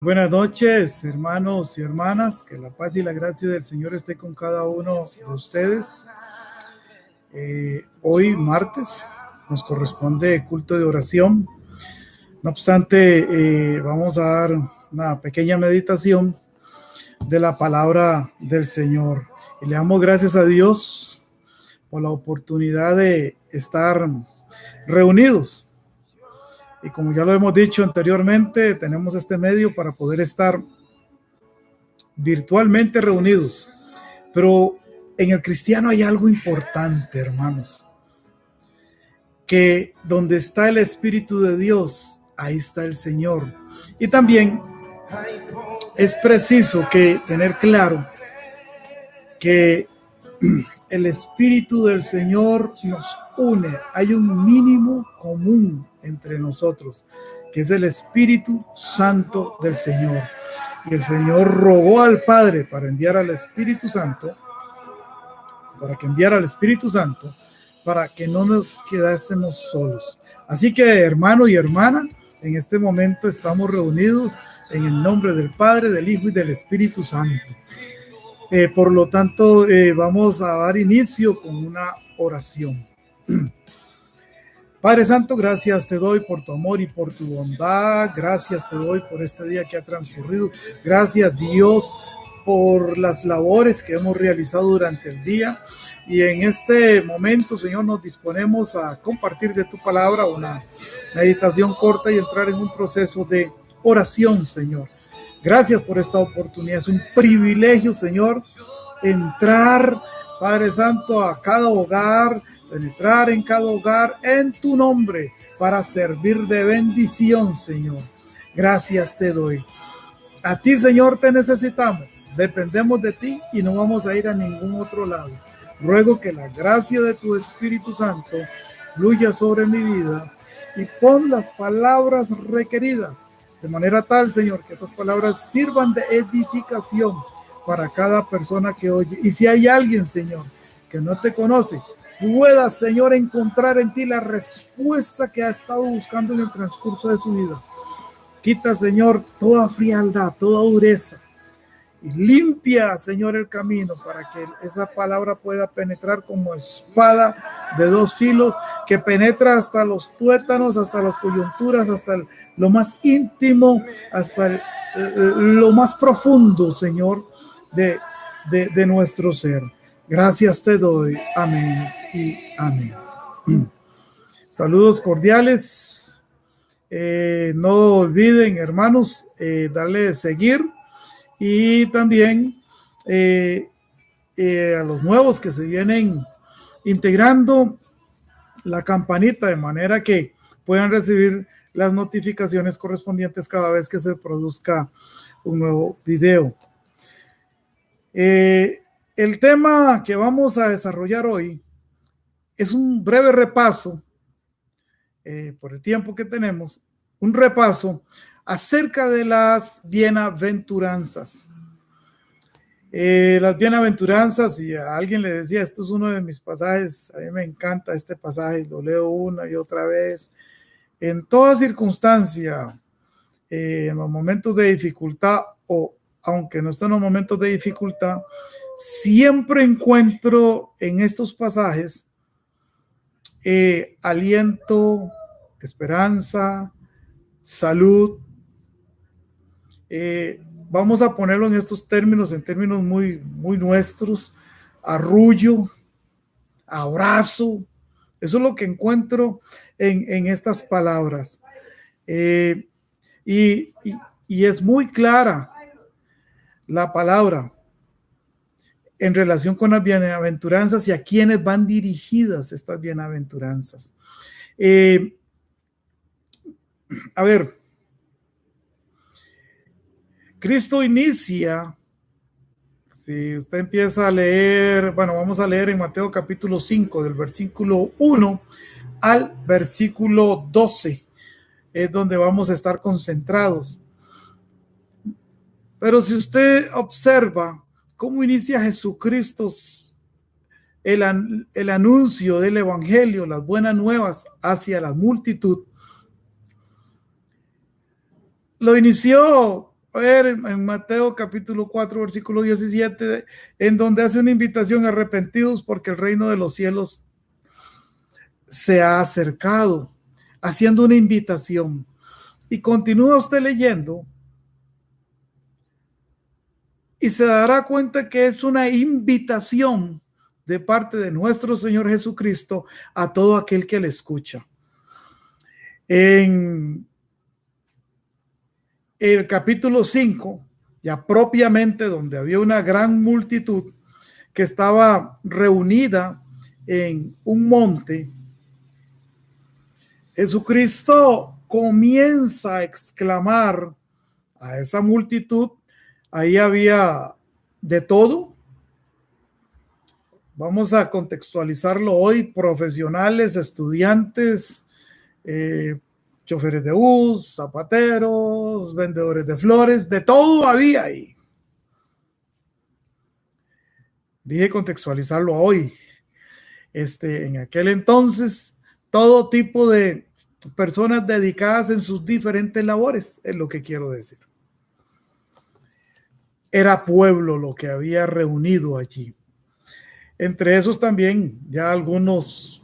Buenas noches, hermanos y hermanas. Que la paz y la gracia del Señor esté con cada uno de ustedes. Hoy, martes, nos corresponde culto de oración. No obstante, vamos a dar una pequeña meditación de la palabra del Señor. Y le damos gracias a Dios por la oportunidad de estar reunidos. Y como ya lo hemos dicho anteriormente, tenemos este medio para poder estar virtualmente reunidos. Pero en el cristiano hay algo importante, hermanos, que donde está el Espíritu de Dios, ahí está el Señor. Y también es preciso que tener claro que el Espíritu del Señor nos une. Hay un mínimo común entre nosotros, que es el Espíritu Santo del Señor. Y el Señor rogó al Padre para enviar al Espíritu Santo, para que no nos quedásemos solos. Así que, hermano y hermana, en este momento estamos reunidos en el nombre del Padre, del Hijo y del Espíritu Santo. Por lo tanto, vamos a dar inicio con una oración. Padre Santo, gracias te doy por tu amor y por tu bondad. Gracias te doy por este día que ha transcurrido. Gracias, Dios, por las labores que hemos realizado durante el día. Y en este momento, Señor, nos disponemos a compartir de tu palabra una meditación corta y entrar en un proceso de oración, Señor. Gracias por esta oportunidad. Es un privilegio, Señor, entrar, Padre Santo, a cada hogar, penetrar en cada hogar en tu nombre para servir de bendición, Señor. Gracias te doy. A ti, Señor, te necesitamos. Dependemos de ti y no vamos a ir a ningún otro lado. Ruego que la gracia de tu Espíritu Santo fluya sobre mi vida y pon las palabras requeridas de manera tal, Señor, que estas palabras sirvan de edificación para cada persona que oye. Y si hay alguien, Señor, que no te conoce, pueda, Señor, encontrar en ti la respuesta que ha estado buscando en el transcurso de su vida. Quita, Señor, toda frialdad, toda dureza y limpia, Señor, el camino para que esa palabra pueda penetrar como espada de dos filos, que penetra hasta los tuétanos, hasta las coyunturas, hasta lo más íntimo, hasta lo más profundo, Señor, de nuestro ser. Gracias te doy. Amén y amén. Saludos cordiales. No olviden, hermanos, darle seguir. Y también a los nuevos que se vienen integrando, la campanita, de manera que puedan recibir las notificaciones correspondientes cada vez que se produzca un nuevo video. El tema que vamos a desarrollar hoy es un breve repaso, por el tiempo que tenemos, un repaso acerca de las bienaventuranzas. Las bienaventuranzas, si a alguien le decía, esto es uno de mis pasajes, a mí me encanta este pasaje, lo leo una y otra vez, en toda circunstancia, en los momentos de dificultad, o aunque no estén en los momentos de dificultad, siempre encuentro en estos pasajes aliento, esperanza, salud. Vamos a ponerlo en estos términos, en términos muy, muy nuestros: arrullo, abrazo. Eso es lo que encuentro en estas palabras. Y es muy clara la palabra en relación con las bienaventuranzas y a quienes van dirigidas estas bienaventuranzas. A ver, Cristo inicia, si usted empieza a leer, bueno, vamos a leer en Mateo capítulo 5, del versículo 1 al versículo 12, es donde vamos a estar concentrados. Pero si usted observa cómo inicia Jesucristo el anuncio del evangelio, las buenas nuevas hacia la multitud, lo inició a ver en Mateo capítulo 4, versículo 17, en donde hace una invitación a arrepentidos porque el reino de los cielos se ha acercado, haciendo una invitación. Y continúa usted leyendo y se dará cuenta que es una invitación de parte de nuestro Señor Jesucristo a todo aquel que le escucha. En el capítulo 5, ya propiamente donde había una gran multitud que estaba reunida en un monte, Jesucristo comienza a exclamar a esa multitud. Ahí había de todo. Vamos a contextualizarlo hoy: profesionales, estudiantes, choferes de bus, zapateros, vendedores de flores, de todo había ahí. Dije contextualizarlo hoy. En aquel entonces, todo tipo de personas dedicadas en sus diferentes labores, es lo que quiero decir. Era pueblo lo que había reunido allí. Entre esos también ya algunos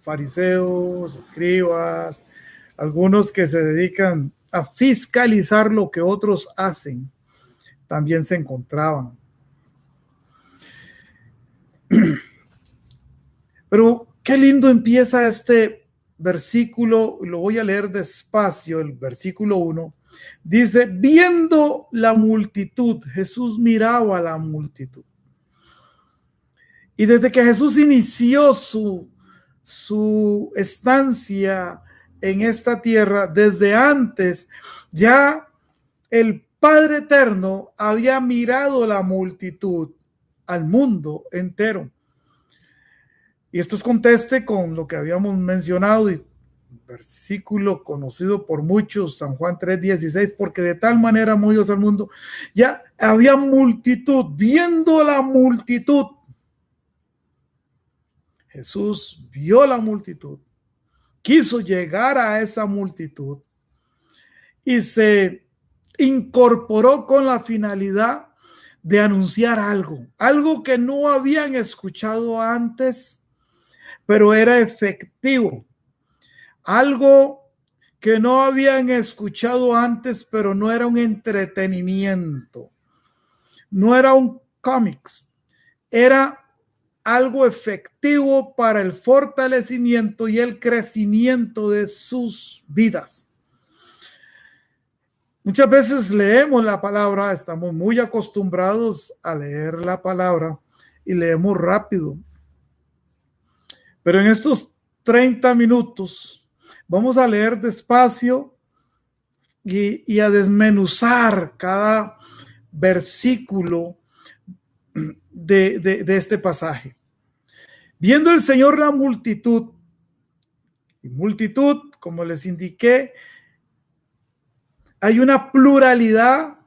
fariseos, escribas, algunos que se dedican a fiscalizar lo que otros hacen, también se encontraban. Pero qué lindo empieza este versículo, lo voy a leer despacio, el versículo 1. Dice: viendo la multitud, Jesús miraba a la multitud. Y desde que Jesús inició su estancia en esta tierra, desde antes, ya el Padre Eterno había mirado la multitud, al mundo entero. Y esto es conteste con lo que habíamos mencionado, y versículo conocido por muchos, San Juan 3:16, porque de tal manera amó Dios al mundo. Ya había multitud, viendo la multitud. Jesús vio la multitud, quiso llegar a esa multitud y se incorporó con la finalidad de anunciar algo que no habían escuchado antes, pero era efectivo. Algo que no habían escuchado antes, pero no era un entretenimiento, no era un cómics, era algo efectivo para el fortalecimiento y el crecimiento de sus vidas. Muchas veces leemos la palabra, estamos muy acostumbrados a leer la palabra y leemos rápido. Pero en estos 30 minutos vamos a leer despacio y a desmenuzar cada versículo de este pasaje. Viendo el Señor la multitud, y multitud, como les indiqué, hay una pluralidad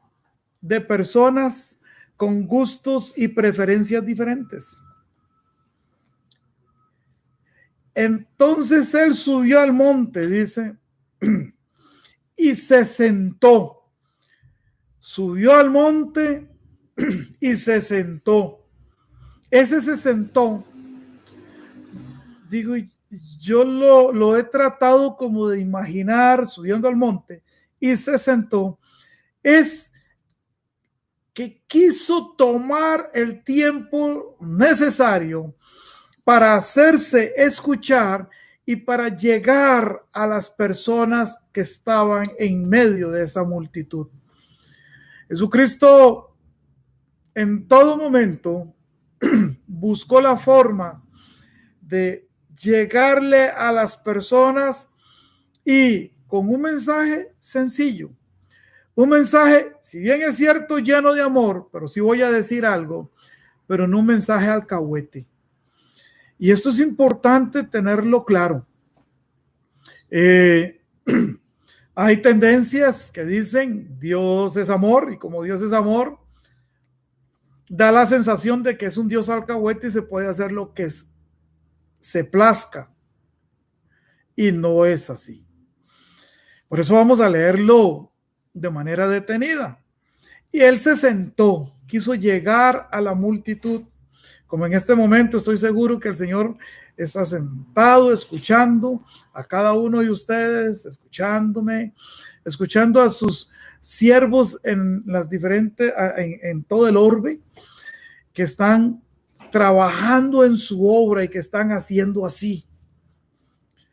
de personas con gustos y preferencias diferentes. Entonces él subió al monte, dice, y se sentó. Subió al monte y se sentó. Ese se sentó, digo, yo lo he tratado como de imaginar subiendo al monte y se sentó, es que quiso tomar el tiempo necesario para hacerse escuchar y para llegar a las personas que estaban en medio de esa multitud. Jesucristo en todo momento buscó la forma de llegarle a las personas y con un mensaje sencillo. Un mensaje, si bien es cierto, lleno de amor, pero sí voy a decir algo, pero no un mensaje alcahuete. Y esto es importante tenerlo claro. Hay tendencias que dicen Dios es amor, y como Dios es amor, da la sensación de que es un Dios alcahuete y se puede hacer lo que se plazca. Y no es así. Por eso vamos a leerlo de manera detenida. Y él se sentó, quiso llegar a la multitud. Como en este momento estoy seguro que el Señor está sentado escuchando a cada uno de ustedes, escuchándome, escuchando a sus siervos en las diferentes, en todo el orbe, que están trabajando en su obra y que están haciendo así.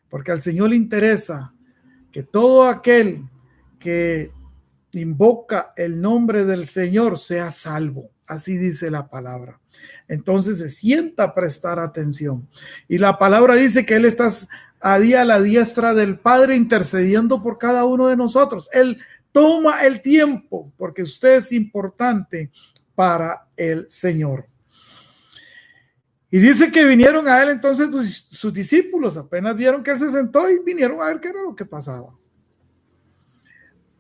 Porque al Señor le interesa que todo aquel que invoca el nombre del Señor sea salvo. Así dice la palabra. Entonces se sienta a prestar atención. Y la palabra dice que Él está a día a la diestra del Padre intercediendo por cada uno de nosotros. Él toma el tiempo porque usted es importante para el Señor. Y dice que vinieron a Él entonces sus discípulos, apenas vieron que Él se sentó y vinieron a ver qué era lo que pasaba.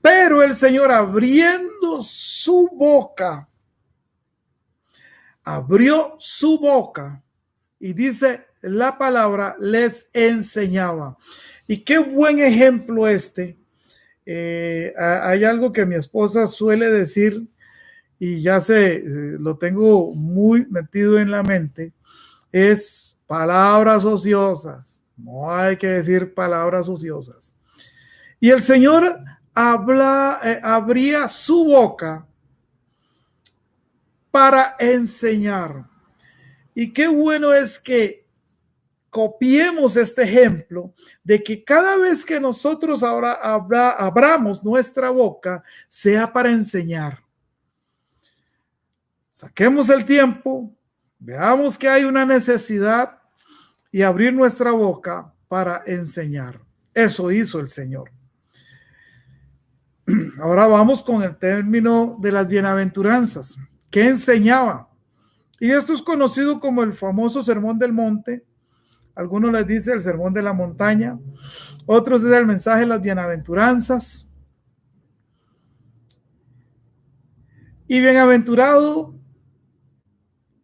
Pero el Señor, abriendo su boca, abrió su boca y dice la palabra, les enseñaba. Y qué buen ejemplo este. Hay algo que mi esposa suele decir y ya lo tengo muy metido en la mente, es palabras ociosas. No hay que decir palabras ociosas. Y el Señor abría su boca para enseñar. Y qué bueno es que copiemos este ejemplo de que cada vez que nosotros ahora abramos nuestra boca, sea para enseñar. Saquemos el tiempo, veamos que hay una necesidad y abrir nuestra boca para enseñar. Eso hizo el Señor. Ahora vamos con el término de las bienaventuranzas. ¿Qué enseñaba? Y esto es conocido como el famoso Sermón del Monte. Algunos les dice el Sermón de la Montaña. Otros es el mensaje de las bienaventuranzas. Y bienaventurado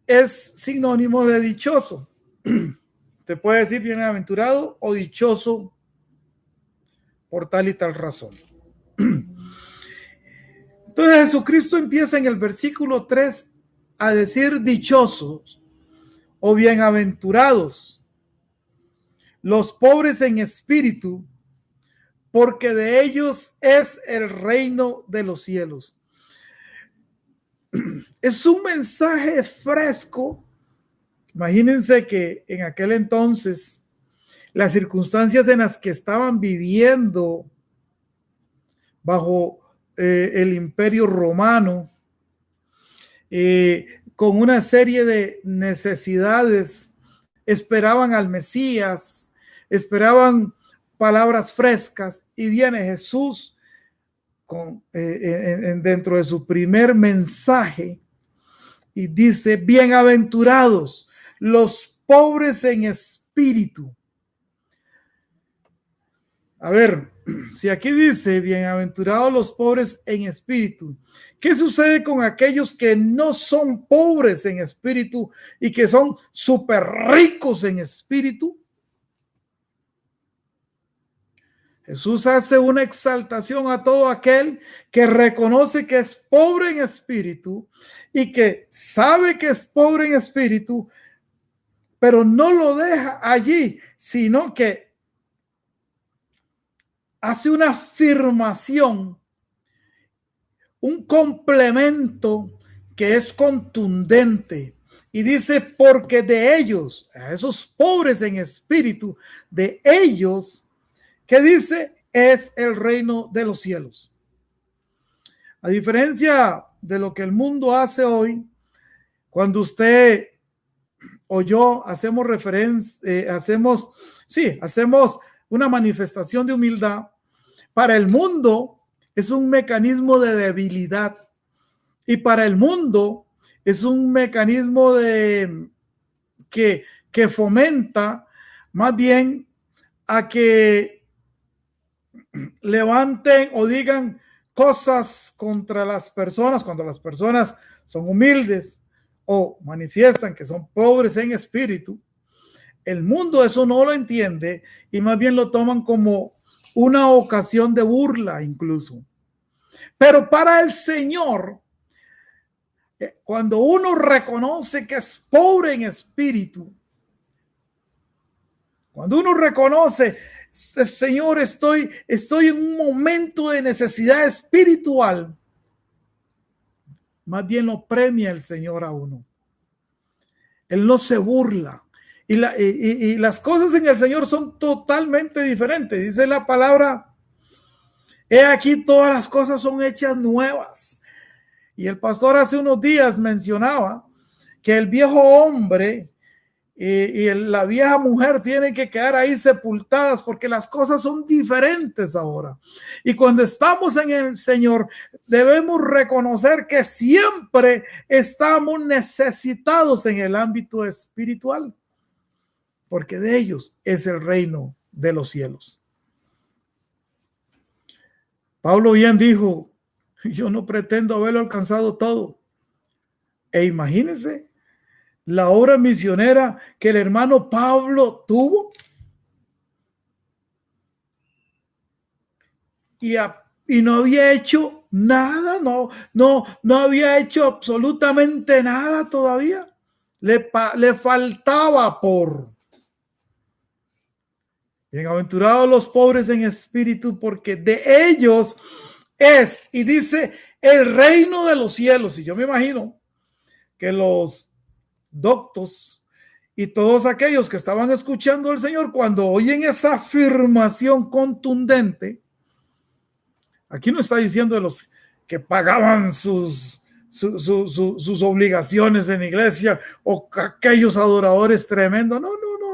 es sinónimo de dichoso. Te puede decir bienaventurado o dichoso por tal y tal razón. Entonces Jesucristo empieza en el versículo 3 a decir dichosos o bienaventurados los pobres en espíritu, porque de ellos es el reino de los cielos. Es un mensaje fresco. Imagínense que en aquel entonces las circunstancias en las que estaban viviendo bajo el Imperio Romano, con una serie de necesidades, esperaban al Mesías, esperaban palabras frescas, y viene Jesús dentro de su primer mensaje y dice: bienaventurados los pobres en espíritu. A ver, si aquí dice bienaventurados los pobres en espíritu, ¿qué sucede con aquellos que no son pobres en espíritu y que son súper ricos en espíritu? Jesús hace una exaltación a todo aquel que reconoce que es pobre en espíritu y que sabe que es pobre en espíritu, pero no lo deja allí, sino que hace una afirmación, un complemento que es contundente. Y dice: porque de ellos, a esos pobres en espíritu, de ellos, ¿qué dice? Es el reino de los cielos. A diferencia de lo que el mundo hace hoy, cuando usted o yo hacemos referencia, hacemos una manifestación de humildad, para el mundo es un mecanismo de debilidad, y para el mundo es un mecanismo que fomenta más bien a que levanten o digan cosas contra las personas cuando las personas son humildes o manifiestan que son pobres en espíritu. El mundo eso no lo entiende y más bien lo toman como una ocasión de burla incluso. Pero para el Señor Cuando uno reconoce que es pobre en espíritu, cuando uno reconoce, Señor, estoy en un momento de necesidad espiritual, más bien lo premia el Señor a uno. Él no se burla. Y las cosas en el Señor son totalmente diferentes. Dice la palabra, he aquí todas las cosas son hechas nuevas. Y el pastor hace unos días mencionaba que el viejo hombre y la vieja mujer tienen que quedar ahí sepultadas porque las cosas son diferentes ahora. Y cuando estamos en el Señor, debemos reconocer que siempre estamos necesitados en el ámbito espiritual, porque de ellos es el reino de los cielos. Pablo bien dijo, yo no pretendo haberlo alcanzado todo. E imagínense la obra misionera que el hermano Pablo tuvo. Y no había hecho nada, no había hecho absolutamente nada todavía. Le faltaba por. Bienaventurados los pobres en espíritu, porque de ellos es, y dice, el reino de los cielos. Y yo me imagino que los doctos y todos aquellos que estaban escuchando al Señor, cuando oyen esa afirmación contundente, aquí no está diciendo de los que pagaban sus obligaciones en iglesia o aquellos adoradores tremendos.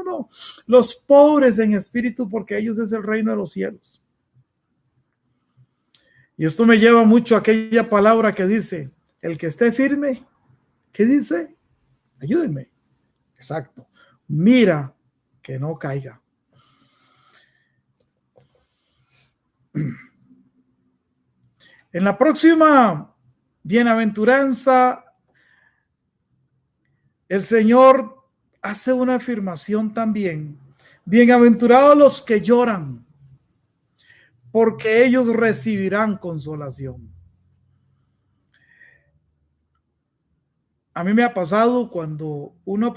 No. Los pobres en espíritu, porque ellos es el reino de los cielos. Y esto me lleva mucho a aquella palabra que dice, el que esté firme, ¿qué dice? Ayúdenme. Exacto. Mira que no caiga. En la próxima bienaventuranza, el Señor hace una afirmación también. Bienaventurados los que lloran, porque ellos recibirán consolación. A mí me ha pasado cuando uno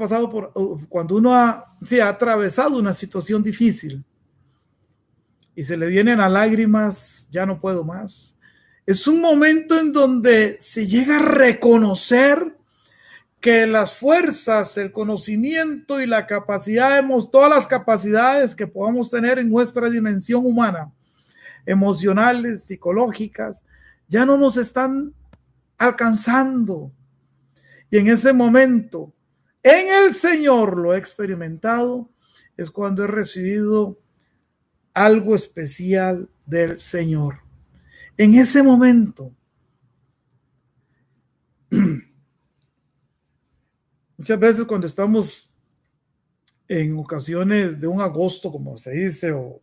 ha atravesado una situación difícil y se le vienen a lágrimas, ya no puedo más. Es un momento en donde se llega a reconocer que las fuerzas, el conocimiento y la capacidad, todas las capacidades que podamos tener en nuestra dimensión humana, emocionales, psicológicas, ya no nos están alcanzando. Y en ese momento, en el Señor lo he experimentado, es cuando he recibido algo especial del Señor. En ese momento, muchas veces cuando estamos en ocasiones de un agosto, como se dice, o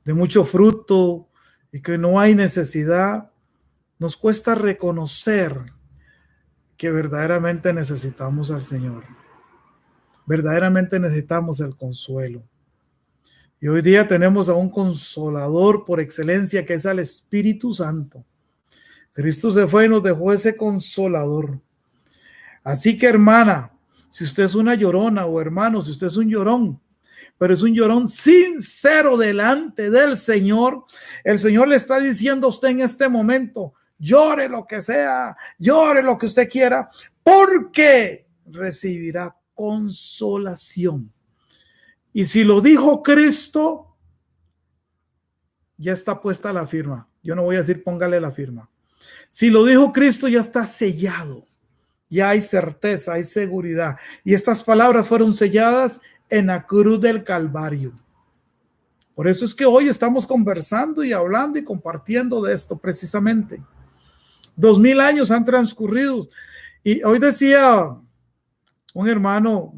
de mucho fruto y que no hay necesidad, nos cuesta reconocer que verdaderamente necesitamos al Señor. Verdaderamente necesitamos el consuelo. Y hoy día tenemos a un consolador por excelencia, que es al Espíritu Santo. Cristo se fue y nos dejó ese consolador. Así que, hermana, si usted es una llorona, o hermano, si usted es un llorón, pero es un llorón sincero delante del Señor, el Señor le está diciendo a usted en este momento, llore lo que sea, llore lo que usted quiera, porque recibirá consolación. Y si lo dijo Cristo, ya está puesta la firma. Yo no voy a decir póngale la firma. Si lo dijo Cristo, ya está sellado. Ya hay certeza, hay seguridad. Y estas palabras fueron selladas en la cruz del Calvario. Por eso es que hoy estamos conversando y hablando y compartiendo de esto precisamente. 2000 años han transcurrido. Y hoy decía un hermano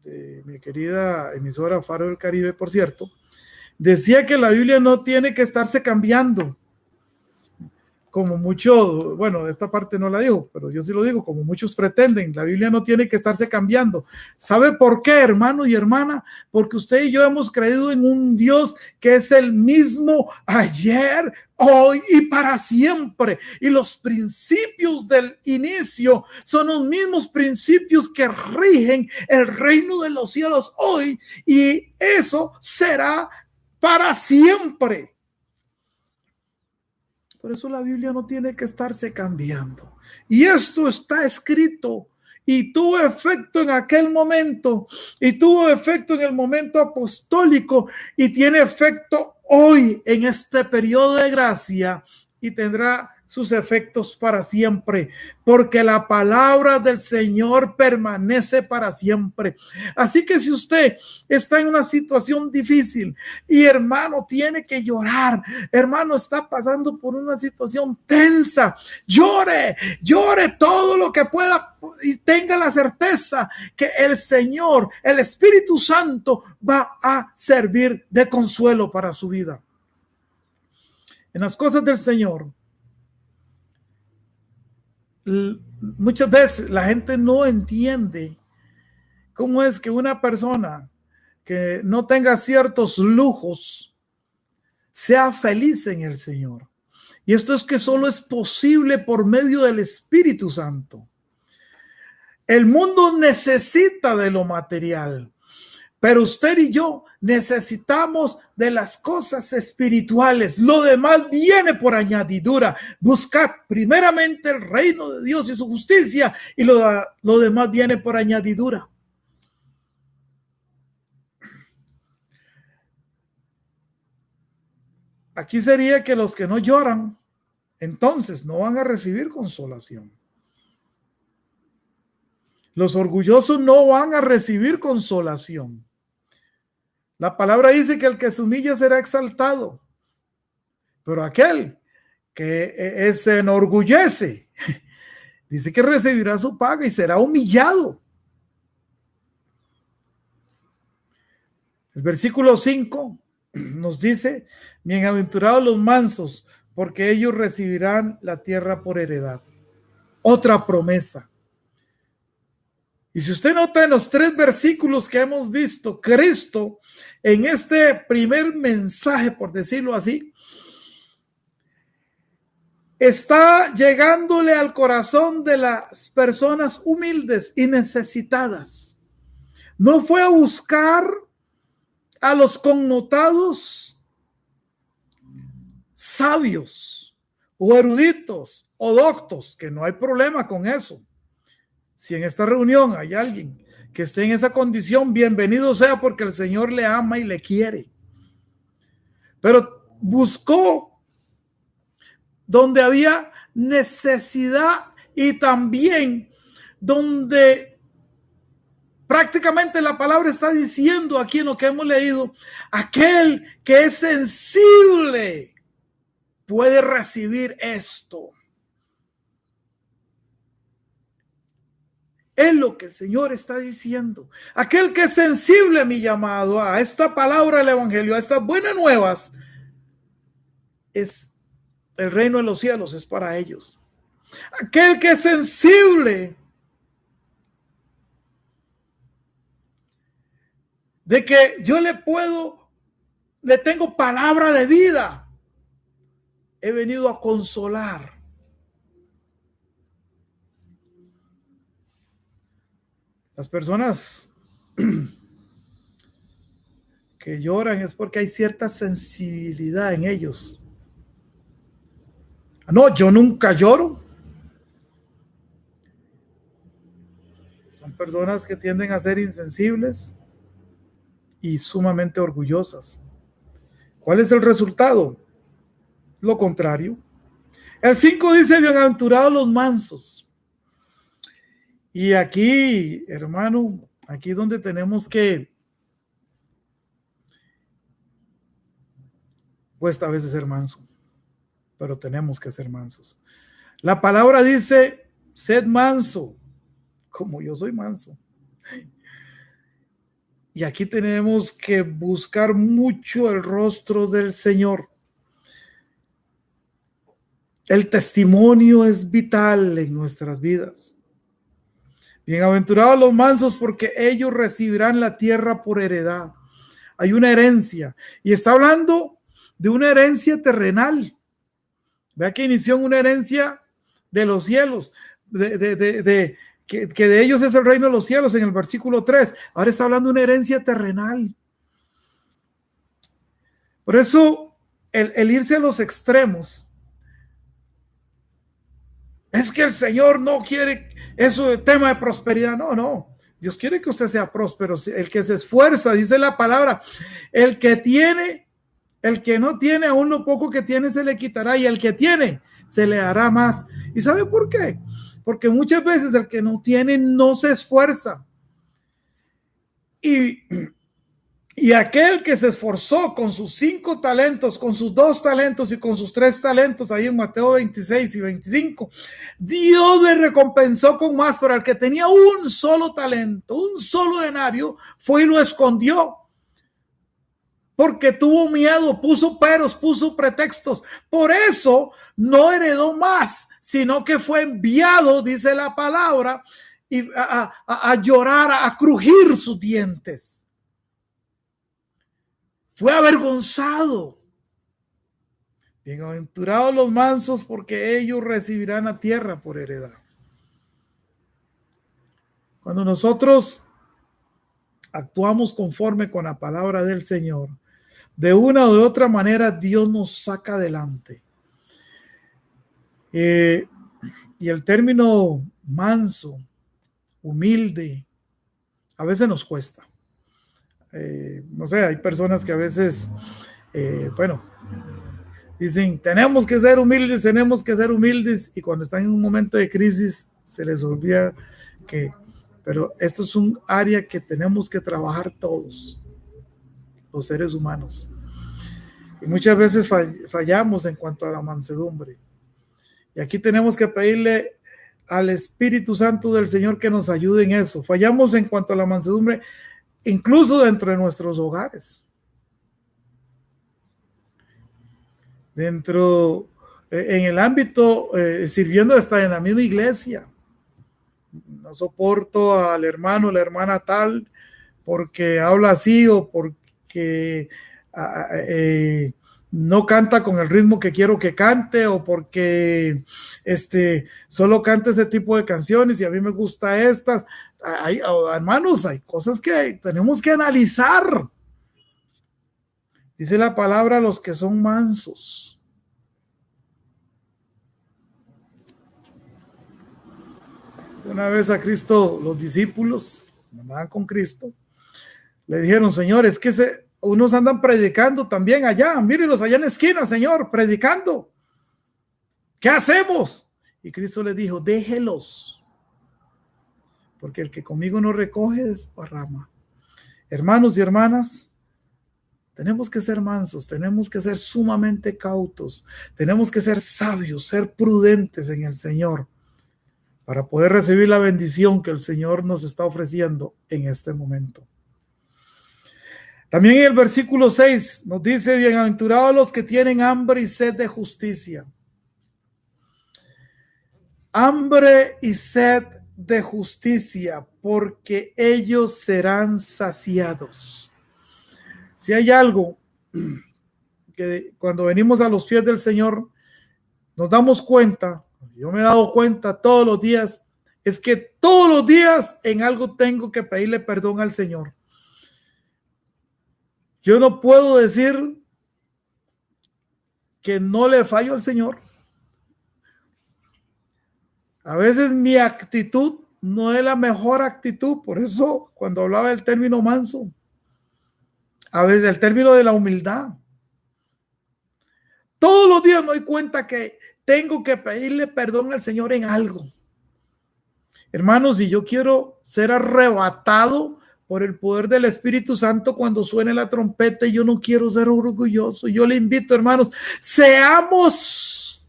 de mi querida emisora Faro del Caribe, por cierto, decía que la Biblia no tiene que estarse cambiando. como muchos, bueno, esta parte no la digo, pero yo sí lo digo, como muchos pretenden, la Biblia no tiene que estarse cambiando. ¿Sabe por qué, hermano y hermana? Porque usted y yo hemos creído en un Dios que es el mismo ayer, hoy y para siempre. Y los principios del inicio son los mismos principios que rigen el reino de los cielos hoy, y eso será para siempre. Por eso la Biblia no tiene que estarse cambiando. Y esto está escrito y tuvo efecto en aquel momento y tuvo efecto en el momento apostólico y tiene efecto hoy en este periodo de gracia y tendrá sus efectos para siempre, porque la palabra del Señor permanece para siempre. Así que si usted está en una situación difícil y hermano tiene que llorar, hermano está pasando por una situación tensa, llore todo lo que pueda y tenga la certeza que el Señor, el Espíritu Santo va a servir de consuelo para su vida. En las cosas del Señor, muchas veces la gente no entiende cómo es que una persona que no tenga ciertos lujos sea feliz en el Señor. Y esto es que solo es posible por medio del Espíritu Santo. El mundo necesita de lo material, pero usted y yo necesitamos de las cosas espirituales. Lo demás viene por añadidura. Buscad primeramente el reino de Dios y su justicia, y lo demás viene por añadidura. Aquí sería que los que no lloran, entonces no van a recibir consolación. Los orgullosos no van a recibir consolación. La palabra dice que el que se humilla será exaltado, pero aquel que se enorgullece, dice que recibirá su paga y será humillado. El versículo 5 nos dice: bienaventurados los mansos, porque ellos recibirán la tierra por heredad. Otra promesa. Y si usted nota en los 3 versículos que hemos visto, Cristo en este primer mensaje, por decirlo así, está llegándole al corazón de las personas humildes y necesitadas. No fue a buscar a los connotados sabios o eruditos o doctos, que no hay problema con eso. Si en esta reunión hay alguien que esté en esa condición, bienvenido sea, porque el Señor le ama y le quiere. Pero buscó donde había necesidad y también donde prácticamente la palabra está diciendo aquí en lo que hemos leído: aquel que es sensible puede recibir esto. Es lo que el Señor está diciendo. Aquel que es sensible a mi llamado, a esta palabra del evangelio, a estas buenas nuevas, es el reino de los cielos, es para ellos. Aquel que es sensible de que yo le tengo palabra de vida, he venido a consolar. Las personas que lloran es porque hay cierta sensibilidad en ellos. No, yo nunca lloro. Son personas que tienden a ser insensibles y sumamente orgullosas. ¿Cuál es el resultado? Lo contrario. El 5 dice: bienaventurados los mansos. Y aquí, hermano, aquí es donde tenemos que, cuesta a veces ser manso, pero tenemos que ser mansos. La palabra dice: sed manso, como yo soy manso. Y aquí tenemos que buscar mucho el rostro del Señor. El testimonio es vital en nuestras vidas. Bienaventurados los mansos, porque ellos recibirán la tierra por heredad. Hay una herencia, y está hablando de una herencia terrenal. Vea que inició en una herencia de los cielos, que de ellos es el reino de los cielos en el versículo 3. Ahora está hablando de una herencia terrenal. Por eso el irse a los extremos, es que el Señor no quiere eso de tema de prosperidad. No. Dios quiere que usted sea próspero. El que se esfuerza, dice la palabra, el que no tiene, aún lo poco que tiene se le quitará, y el que tiene se le hará más. ¿Y sabe por qué? Porque muchas veces el que no tiene no se esfuerza. Y aquel que se esforzó con sus 5 talentos, con sus 2 talentos y con sus 3 talentos, ahí en Mateo 26 y 25, Dios le recompensó con más. Pero al que tenía un solo talento, un solo denario, fue y lo escondió. Porque tuvo miedo, puso peros, puso pretextos. Por eso no heredó más, sino que fue enviado, dice la palabra, y a llorar, a crujir sus dientes. Fue avergonzado. Bienaventurados los mansos, porque ellos recibirán la tierra por heredad. Cuando nosotros actuamos conforme con la palabra del Señor, de una o de otra manera Dios nos saca adelante. Y el término manso, humilde, a veces nos cuesta. No sé, hay personas que a veces, dicen, tenemos que ser humildes, y cuando están en un momento de crisis se les olvida pero esto es un área que tenemos que trabajar todos, los seres humanos. Y muchas veces fallamos en cuanto a la mansedumbre. Y aquí tenemos que pedirle al Espíritu Santo del Señor que nos ayude en eso. Fallamos en cuanto a la mansedumbre, incluso dentro de nuestros hogares. En el ámbito, sirviendo hasta en la misma iglesia. No soporto al hermano, la hermana tal, porque habla así, o porque no canta con el ritmo que quiero que cante, o porque solo canta ese tipo de canciones y a mí me gusta estas. Hermanos, hay cosas que tenemos que analizar. Dice la palabra, los que son mansos. Una vez a Cristo, los discípulos andaban con Cristo, le dijeron, señores, que unos andan predicando también allá, mírenlos allá en la esquina, Señor, predicando. ¿Qué hacemos? Y Cristo les dijo, déjelos, porque el que conmigo no recoge desparrama. Hermanos y hermanas, tenemos que ser mansos, tenemos que ser sumamente cautos, tenemos que ser sabios, ser prudentes en el Señor, para poder recibir la bendición que el Señor nos está ofreciendo en este momento. También en el versículo 6 nos dice, bienaventurados los que tienen hambre y sed de justicia. Hambre y sed de justicia, porque ellos serán saciados. Si hay algo que cuando venimos a los pies del Señor nos damos cuenta, yo me he dado cuenta todos los días, es que todos los días en algo tengo que pedirle perdón al Señor. Yo no puedo decir que no le fallo al Señor. A veces mi actitud no es la mejor actitud, por eso cuando hablaba del término manso, a veces el término de la humildad, todos los días me doy cuenta que tengo que pedirle perdón al Señor en algo. Hermanos, si yo quiero ser arrebatado por el poder del Espíritu Santo cuando suene la trompeta, y yo no quiero ser orgulloso, yo le invito, hermanos, seamos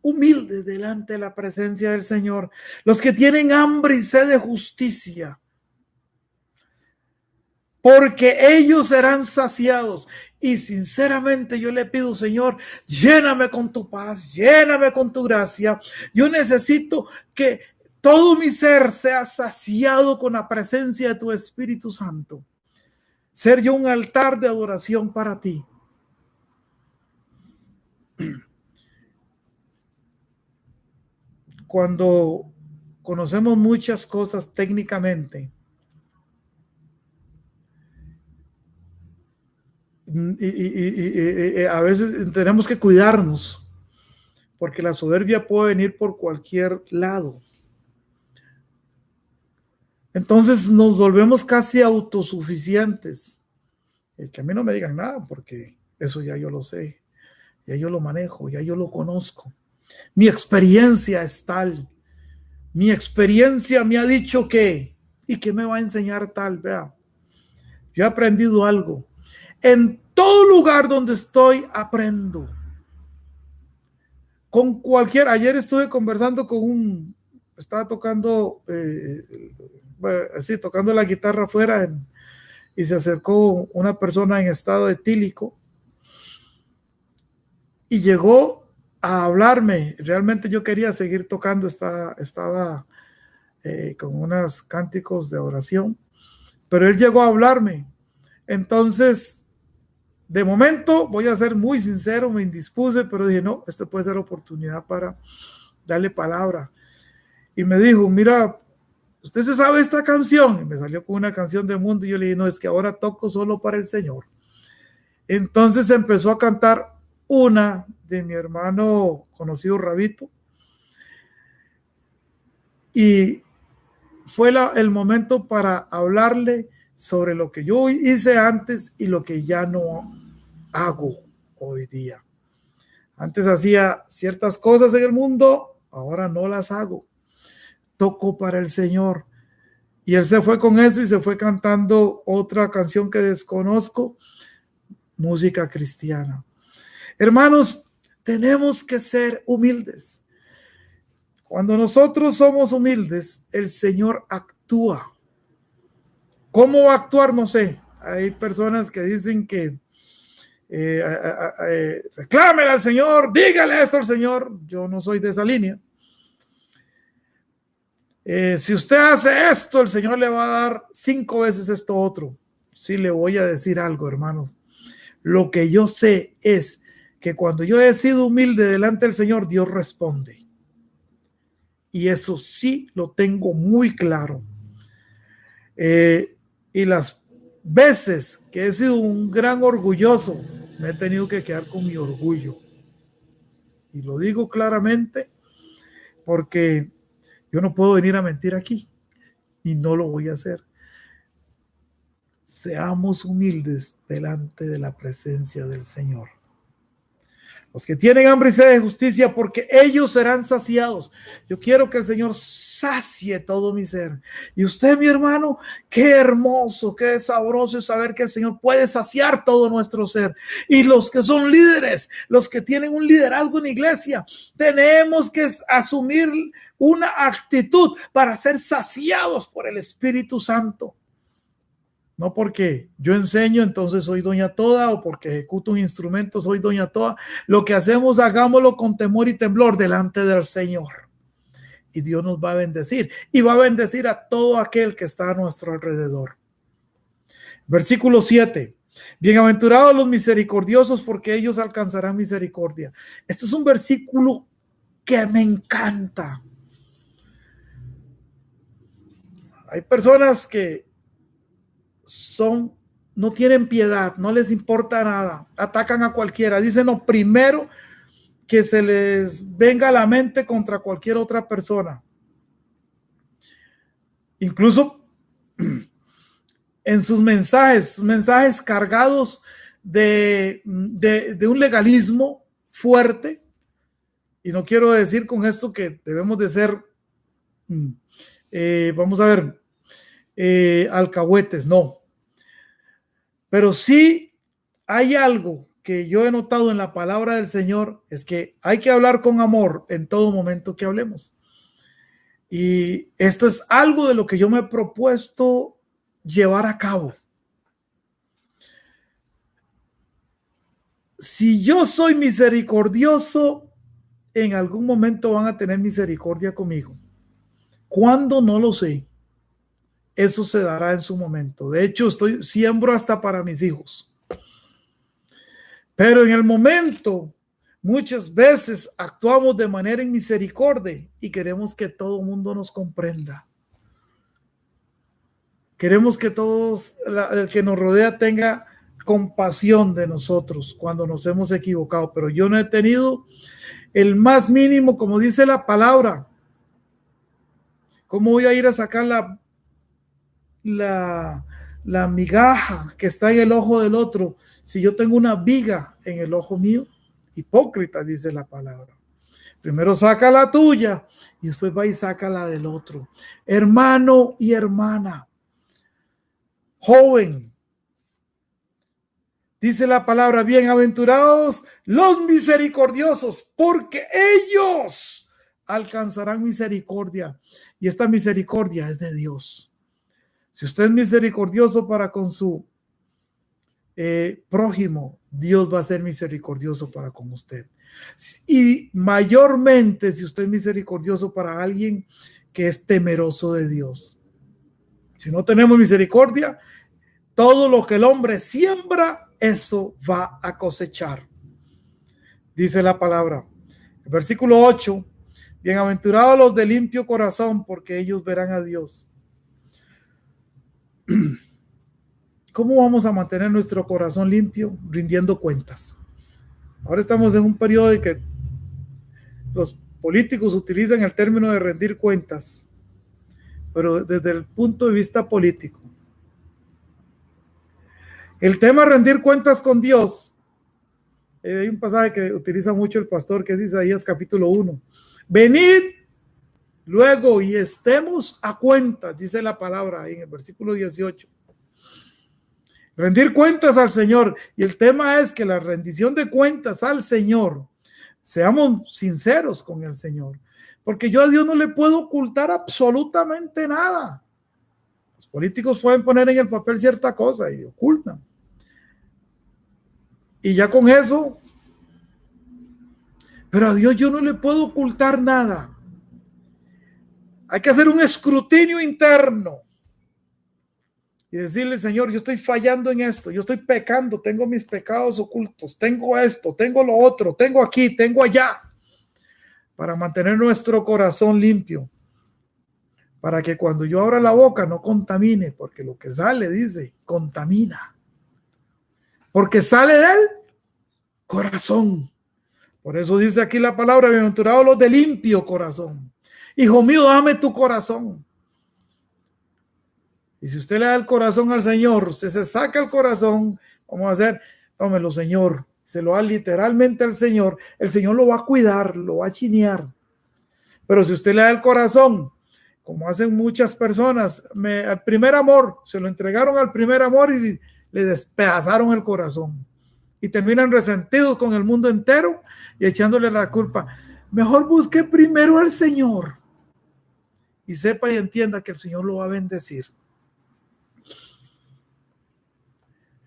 humildes delante de la presencia del Señor. Los que tienen hambre y sed de justicia, porque ellos serán saciados. Y sinceramente yo le pido, Señor, lléname con tu paz, lléname con tu gracia. Yo necesito que todo mi ser sea saciado con la presencia de tu Espíritu Santo. Ser yo un altar de adoración para ti. Cuando conocemos muchas cosas técnicamente, y a veces tenemos que cuidarnos, porque la soberbia puede venir por cualquier lado. Entonces nos volvemos casi autosuficientes. Que a mí no me digan nada, porque eso ya yo lo sé, ya yo lo manejo, ya yo lo conozco. Mi experiencia es tal. Mi experiencia me ha dicho que, ¿y qué me va a enseñar tal? Vea, yo he aprendido algo. En todo lugar donde estoy, aprendo. Con cualquier, ayer estuve conversando con estaba tocando, sí, tocando la guitarra afuera y se acercó una persona en estado etílico y llegó a hablarme. Realmente yo quería seguir tocando, estaba con unos cánticos de oración, pero él llegó a hablarme. Entonces, de momento, voy a ser muy sincero, me indispuse, pero dije, no, esto puede ser oportunidad para darle palabra. Y me dijo, mira, ¿usted se sabe esta canción? Y me salió con una canción de mundo y yo le dije, no, es que ahora toco solo para el Señor. Entonces empezó a cantar una de mi hermano conocido Rabito y fue el momento para hablarle sobre lo que yo hice antes y lo que ya no hago hoy día. Antes hacía ciertas cosas en el mundo, ahora no las hago. Toco para el Señor. Y él se fue con eso y se fue cantando otra canción que desconozco, música cristiana. Hermanos, tenemos que ser humildes. Cuando nosotros somos humildes, el Señor actúa. ¿Cómo va a actuar? No sé. Hay personas que dicen que reclámele al Señor, dígale esto al Señor. Yo no soy de esa línea. Si usted hace esto, el Señor le va a dar 5 veces esto otro. Sí, le voy a decir algo, hermanos. Lo que yo sé es que cuando yo he sido humilde delante del Señor, Dios responde. Y eso sí lo tengo muy claro. Y las veces que he sido un gran orgulloso, me he tenido que quedar con mi orgullo. Y lo digo claramente porque yo no puedo venir a mentir aquí y no lo voy a hacer. Seamos humildes delante de la presencia del Señor. Los que tienen hambre y sed de justicia, porque ellos serán saciados. Yo quiero que el Señor sacie todo mi ser. Y usted, mi hermano, qué hermoso, qué sabroso es saber que el Señor puede saciar todo nuestro ser. Y los que son líderes, los que tienen un liderazgo en la iglesia, tenemos que asumir una actitud para ser saciados por el Espíritu Santo. No porque yo enseño, entonces soy doña toda, o porque ejecuto un instrumento, soy doña toda. Lo que hacemos, hagámoslo con temor y temblor delante del Señor. Y Dios nos va a bendecir. Y va a bendecir a todo aquel que está a nuestro alrededor. Versículo 7. Bienaventurados los misericordiosos, porque ellos alcanzarán misericordia. Este es un versículo que me encanta. Hay personas que no tienen piedad, no les importa nada, atacan a cualquiera, dicen lo primero que se les venga a la mente contra cualquier otra persona. Incluso en sus mensajes cargados de un legalismo fuerte. Y no quiero decir con esto que debemos de ser, vamos a ver, alcahuetes, no. Pero sí hay algo que yo he notado en la palabra del Señor, es que hay que hablar con amor en todo momento que hablemos. Y esto es algo de lo que yo me he propuesto llevar a cabo. si yo soy misericordioso, en algún momento van a tener misericordia conmigo. ¿Cuándo? No lo sé. Eso se dará en su momento. De hecho, siembro hasta para mis hijos. Pero en el momento, muchas veces actuamos de manera inmisericordia y queremos que todo el mundo nos comprenda. Queremos que el que nos rodea tenga compasión de nosotros cuando nos hemos equivocado, pero yo no he tenido el más mínimo, como dice la palabra. ¿Cómo voy a ir a sacar la migaja que está en el ojo del otro si yo tengo una viga en el ojo mío? Hipócrita, dice la palabra. Primero saca la tuya y después va y saca la del otro. Hermano y hermana, joven, dice la palabra, bienaventurados los misericordiosos, porque ellos alcanzarán misericordia. Y esta misericordia es de Dios. Si usted es misericordioso para con su prójimo, Dios va a ser misericordioso para con usted. Y mayormente si usted es misericordioso para alguien que es temeroso de Dios. Si no tenemos misericordia, todo lo que el hombre siembra, eso va a cosechar. Dice la palabra. El versículo 8. Bienaventurados los de limpio corazón, porque ellos verán a Dios. ¿Cómo vamos a mantener nuestro corazón limpio? Rindiendo cuentas. Ahora estamos en un periodo de que los políticos utilizan el término de rendir cuentas, pero desde el punto de vista político. El tema de rendir cuentas con Dios, hay un pasaje que utiliza mucho el pastor, que es Isaías capítulo 1. Venid luego y estemos a cuentas, dice la palabra ahí en el versículo 18. Rendir cuentas al Señor. Y el tema es que la rendición de cuentas al Señor, seamos sinceros con el Señor, porque yo a Dios no le puedo ocultar absolutamente nada. Los políticos pueden poner en el papel cierta cosa y ocultan. Y ya con eso, pero a Dios yo no le puedo ocultar nada. Hay que hacer un escrutinio interno y decirle, Señor, yo estoy fallando en esto, yo estoy pecando, tengo mis pecados ocultos, tengo esto, tengo lo otro, tengo aquí, tengo allá, para mantener nuestro corazón limpio, para que cuando yo abra la boca no contamine, porque lo que sale, dice, contamina, porque sale del corazón. Por eso dice aquí la palabra, bienaventurados los de limpio corazón. Hijo mío, dame tu corazón. Y si usted le da el corazón al Señor, usted se saca el corazón, vamos a hacer, tómelo, Señor, se lo da literalmente al Señor, el Señor lo va a cuidar, lo va a chinear. Pero si usted le da el corazón, como hacen muchas personas, al primer amor, se lo entregaron al primer amor y le despedazaron el corazón. Y terminan resentidos con el mundo entero y echándole la culpa. Mejor busque primero al Señor y sepa y entienda que el Señor lo va a bendecir.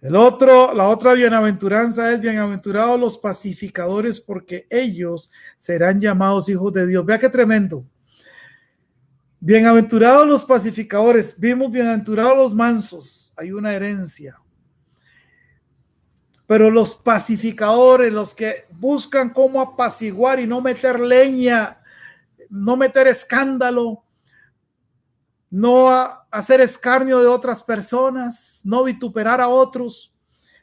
La otra bienaventuranza es bienaventurados los pacificadores, porque ellos serán llamados hijos de Dios. Vea qué tremendo. Bienaventurados los pacificadores. Vimos bienaventurados los mansos. Hay una herencia. Pero los pacificadores, los que buscan cómo apaciguar y no meter leña, no meter escándalo, no hacer escarnio de otras personas, no vituperar a otros,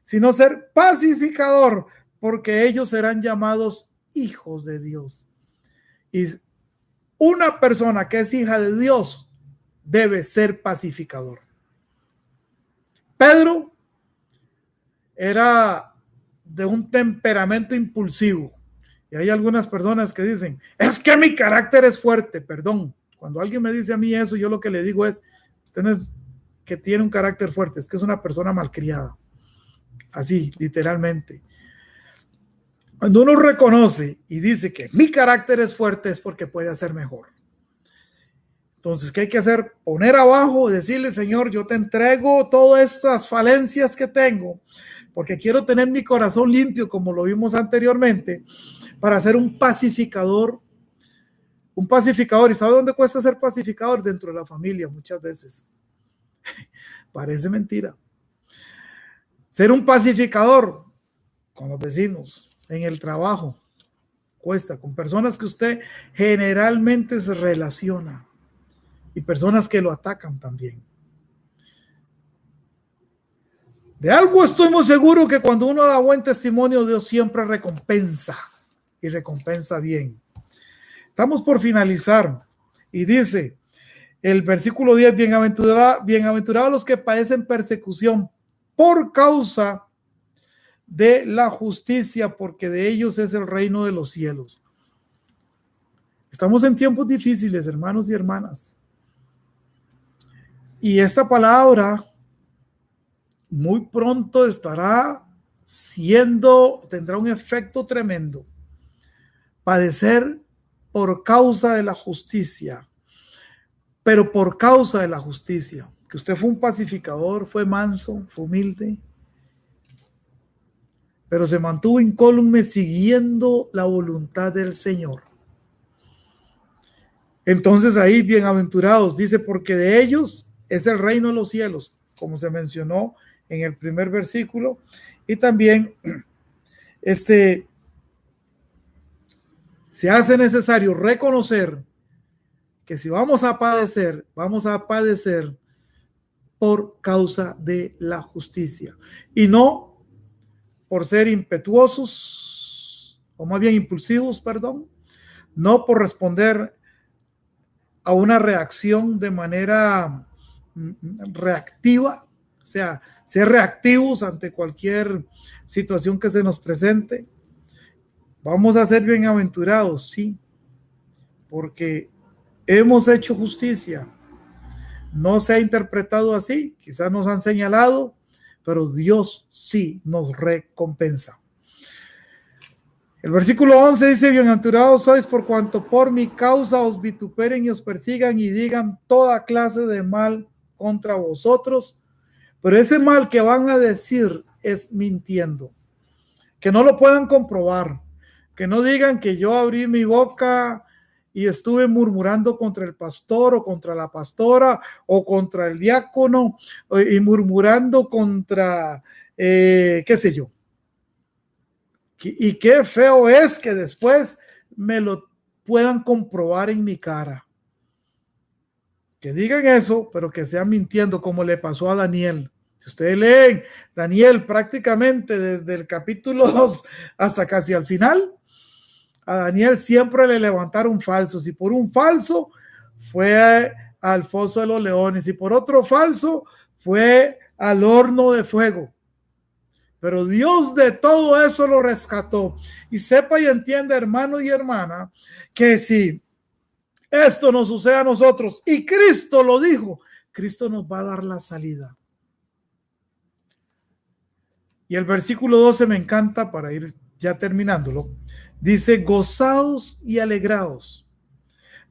sino ser pacificador, porque ellos serán llamados hijos de Dios. Y una persona que es hija de Dios debe ser pacificador. Pedro era de un temperamento impulsivo. Y hay algunas personas que dicen, es que mi carácter es fuerte. Perdón, cuando alguien me dice a mí eso, yo lo que le digo es, usted no es que tiene un carácter fuerte, es que es una persona malcriada. Así, literalmente. Cuando uno reconoce y dice que mi carácter es fuerte, es porque puede hacer mejor. Entonces, ¿qué hay que hacer? Poner abajo, decirle, Señor, yo te entrego todas estas falencias que tengo, porque quiero tener mi corazón limpio, como lo vimos anteriormente, para ser un pacificador. Un pacificador. ¿Y sabe dónde cuesta ser pacificador? Dentro de la familia, muchas veces. Parece mentira. Ser un pacificador con los vecinos, en el trabajo, cuesta, con personas que usted generalmente se relaciona y personas que lo atacan también. De algo estoy muy seguro, que cuando uno da buen testimonio, Dios siempre recompensa, y recompensa bien. Estamos por finalizar y dice el versículo 10, bienaventurados los que padecen persecución por causa de la justicia, porque de ellos es el reino de los cielos. Estamos en tiempos difíciles, hermanos y hermanas, y esta palabra muy pronto tendrá un efecto tremendo. Padecer por causa de la justicia, pero por causa de la justicia, que usted fue un pacificador, fue manso, fue humilde, pero se mantuvo incólume siguiendo la voluntad del Señor. Entonces ahí, bienaventurados, dice, porque de ellos es el reino de los cielos, como se mencionó en el primer versículo, y también se hace necesario reconocer que si vamos a padecer por causa de la justicia, y no por ser impetuosos, o más bien impulsivos, no por responder a una reacción de manera reactiva, o sea, ser reactivos ante cualquier situación que se nos presente. Vamos a ser bienaventurados, sí, porque hemos hecho justicia. No se ha interpretado así, quizás nos han señalado, pero Dios sí nos recompensa. El versículo 11 dice, bienaventurados sois por cuanto por mi causa os vituperen y os persigan y digan toda clase de mal contra vosotros, pero ese mal que van a decir es mintiendo, que no lo puedan comprobar, que no digan que yo abrí mi boca y estuve murmurando contra el pastor o contra la pastora o contra el diácono y murmurando contra, qué sé yo. Y qué feo es que después me lo puedan comprobar en mi cara. Que digan eso, pero que sean mintiendo, como le pasó a Daniel. Si ustedes leen Daniel prácticamente desde el capítulo 2 hasta casi al final, a Daniel siempre le levantaron falsos, y por un falso fue al foso de los leones, y por otro falso fue al horno de fuego. Pero Dios de todo eso lo rescató. Y sepa y entienda, hermano y hermana, que si esto nos sucede a nosotros y Cristo lo dijo, Cristo nos va a dar la salida. Y el versículo 12 me encanta, para ir ya terminándolo. Dice, gozaos y alegraos,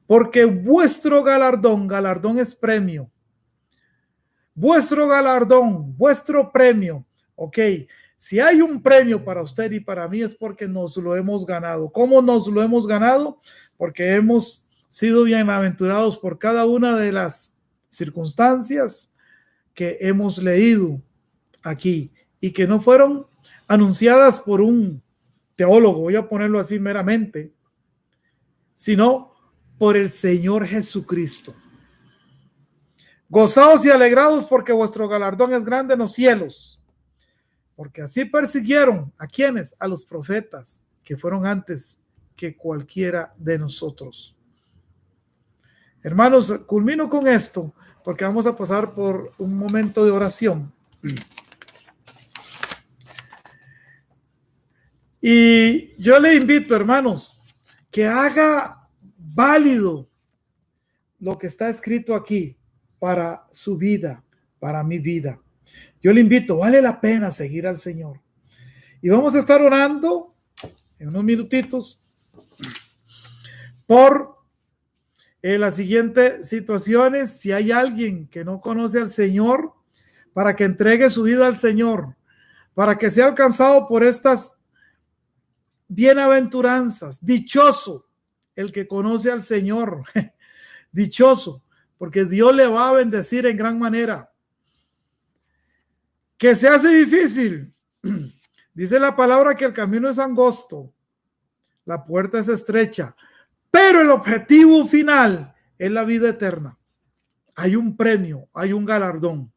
porque vuestro galardón es premio. Vuestro galardón, vuestro premio. Ok, si hay un premio para usted y para mí es porque nos lo hemos ganado. ¿Cómo nos lo hemos ganado? Porque hemos sido bienaventurados por cada una de las circunstancias que hemos leído aquí y que no fueron anunciadas por un teólogo, voy a ponerlo así meramente, sino por el Señor Jesucristo. Gozaos y alegrados porque vuestro galardón es grande en los cielos, porque así persiguieron ¿a quiénes? A los profetas que fueron antes que cualquiera de nosotros. Hermanos, culmino con esto porque vamos a pasar por un momento de oración. Y yo le invito, hermanos, que haga válido lo que está escrito aquí para su vida, para mi vida. Yo le invito, vale la pena seguir al Señor. Y vamos a estar orando en unos minutitos por las siguientes situaciones. Si hay alguien que no conoce al Señor, para que entregue su vida al Señor, para que sea alcanzado por estas bienaventuranzas. Dichoso el que conoce al Señor. Dichoso, porque Dios le va a bendecir en gran manera. Que se hace difícil. Dice la palabra que el camino es angosto, la puerta es estrecha, pero el objetivo final es la vida eterna. Hay un premio, hay un galardón.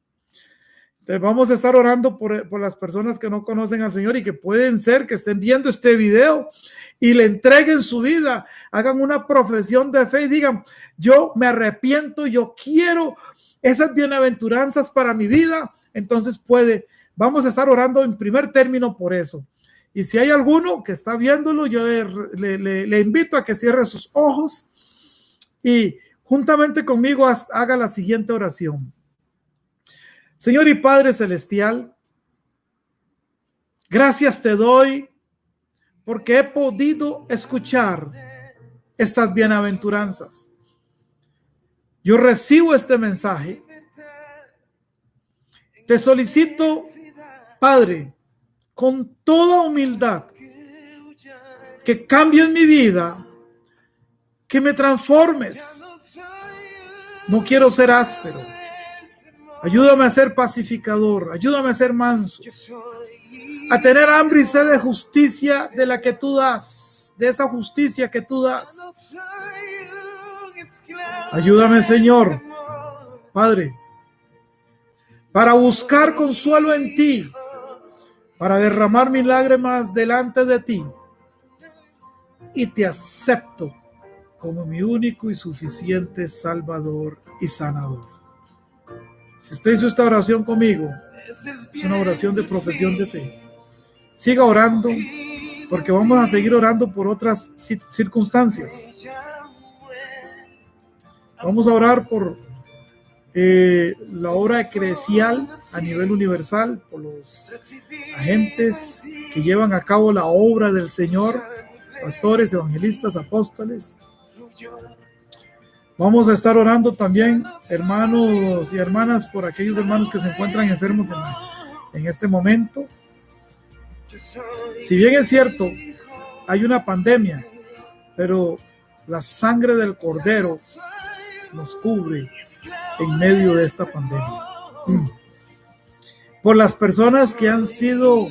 Entonces vamos a estar orando por las personas que no conocen al Señor y que pueden ser que estén viendo este video y le entreguen su vida, hagan una profesión de fe y digan, yo me arrepiento, yo quiero esas bienaventuranzas para mi vida. Entonces vamos a estar orando en primer término por eso. Y si hay alguno que está viéndolo, yo le invito a que cierre sus ojos y juntamente conmigo haga la siguiente oración. Señor y Padre Celestial, gracias te doy porque he podido escuchar estas bienaventuranzas. Yo recibo este mensaje. Te solicito, Padre, con toda humildad, que cambies mi vida, que me transformes. No quiero ser áspero. Ayúdame a ser pacificador, ayúdame a ser manso, a tener hambre y sed de justicia de la que tú das, de esa justicia que tú das. Ayúdame, Señor, Padre, para buscar consuelo en ti, para derramar mis lágrimas delante de ti, y te acepto como mi único y suficiente Salvador y Sanador. Si usted hizo esta oración conmigo, es una oración de profesión de fe. Siga orando, porque vamos a seguir orando por otras circunstancias. Vamos a orar por la obra eclesial a nivel universal, por los agentes que llevan a cabo la obra del Señor, pastores, evangelistas, apóstoles. Vamos a estar orando también, hermanos y hermanas, por aquellos hermanos que se encuentran enfermos en este momento. Si bien es cierto, hay una pandemia, pero la sangre del Cordero nos cubre en medio de esta pandemia. Por las personas que han sido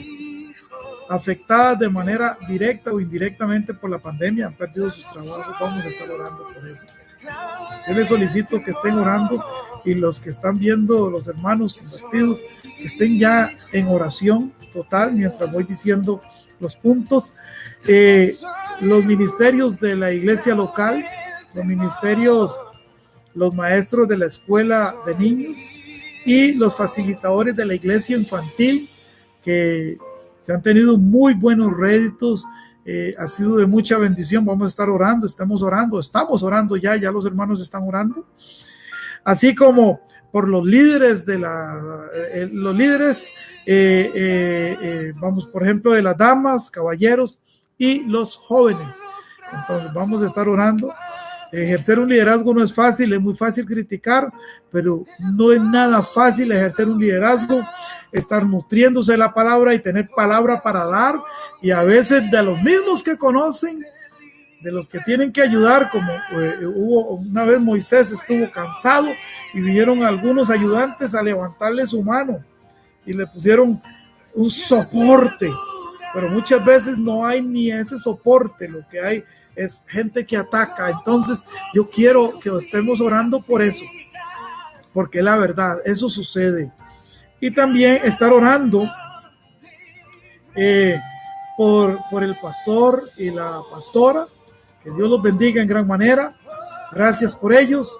afectadas de manera directa o indirectamente por la pandemia, han perdido sus trabajos, vamos a estar orando por eso. Yo les solicito que estén orando, y los que están viendo, los hermanos convertidos, que estén ya en oración total mientras voy diciendo los puntos. Los ministerios de la iglesia local, los ministerios, los maestros de la escuela de niños y los facilitadores de la iglesia infantil, que se han tenido muy buenos réditos, ha sido de mucha bendición. Vamos a estar orando, estamos orando ya los hermanos están orando, así como por los líderes vamos, por ejemplo, de las damas, caballeros y los jóvenes. Entonces vamos a estar orando. Ejercer un liderazgo no es fácil, es muy fácil criticar, pero no es nada fácil ejercer un liderazgo, estar nutriéndose de la palabra y tener palabra para dar, y a veces de los mismos que conocen, de los que tienen que ayudar, como hubo una vez Moisés estuvo cansado y vinieron algunos ayudantes a levantarle su mano y le pusieron un soporte, pero muchas veces no hay ni ese soporte, lo que hay es gente que ataca. Entonces yo quiero que estemos orando por eso, porque la verdad, eso sucede. Y también estar orando por el pastor y la pastora, que Dios los bendiga en gran manera. Gracias por ellos,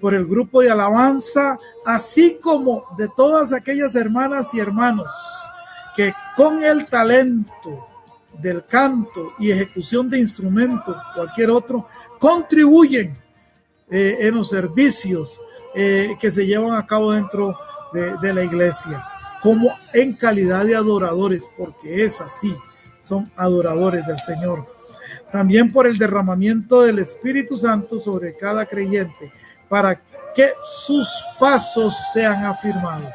por el grupo de alabanza, así como de todas aquellas hermanas y hermanos que con el talento del canto y ejecución de instrumentos, cualquier otro, contribuyen en los servicios que se llevan a cabo dentro de la iglesia, como en calidad de adoradores, porque es así, son adoradores del Señor. También por el derramamiento del Espíritu Santo sobre cada creyente, para que sus pasos sean afirmados.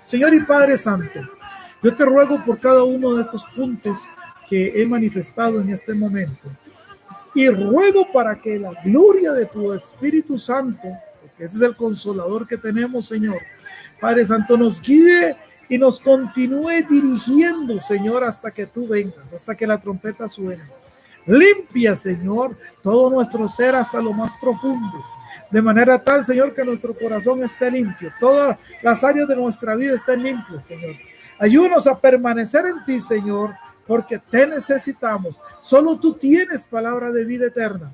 Señor y Padre Santo, Yo te ruego por cada uno de estos puntos que he manifestado en este momento. Y ruego para que la gloria de tu Espíritu Santo, porque ese es el consolador que tenemos, Señor, Padre Santo, nos guíe y nos continúe dirigiendo, Señor, hasta que tú vengas, hasta que la trompeta suene. Limpia, Señor, todo nuestro ser hasta lo más profundo, de manera tal, Señor, que nuestro corazón esté limpio, todas las áreas de nuestra vida estén limpias, Señor. Ayúdanos a permanecer en ti, Señor, porque te necesitamos. Solo tú tienes palabra de vida eterna.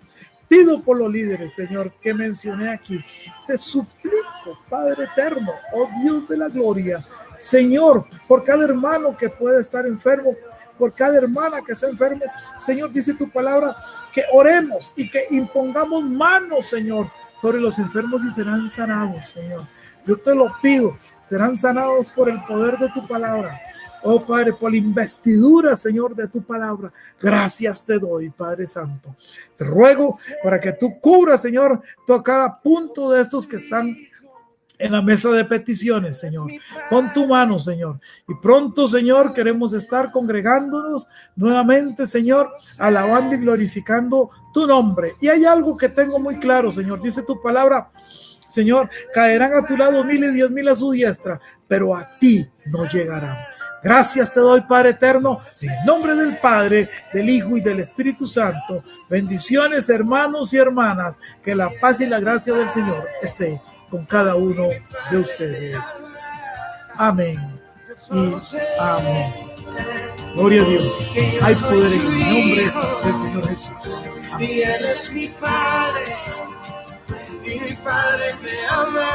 Pido por los líderes, Señor, que mencioné aquí. Te suplico, Padre eterno, oh Dios de la gloria, Señor, por cada hermano que puede estar enfermo, por cada hermana que está enfermo, Señor, dice tu palabra, que oremos y que impongamos manos, Señor, sobre los enfermos y serán sanados, Señor. Yo te lo pido, serán sanados por el poder de tu palabra. Oh Padre, por la investidura, Señor, de tu palabra. Gracias te doy, Padre Santo. Te ruego para que tú cubras, Señor, todo cada punto de estos que están en la mesa de peticiones, Señor. Pon tu mano, Señor. Y pronto, Señor, queremos estar congregándonos nuevamente, Señor, alabando y glorificando tu nombre. Y hay algo que tengo muy claro, Señor. Dice tu palabra, Señor, caerán a tu lado 1,000 y 10,000 a su diestra, pero a ti no llegarán. Gracias te doy, Padre eterno, en el nombre del Padre, del Hijo y del Espíritu Santo. Bendiciones, hermanos y hermanas. Que la paz y la gracia del Señor esté con cada uno de ustedes. Amén y amén. Gloria a Dios. Hay poder en el nombre del Señor Jesús. Amén. Y Él es mi Padre, y mi Padre me ama.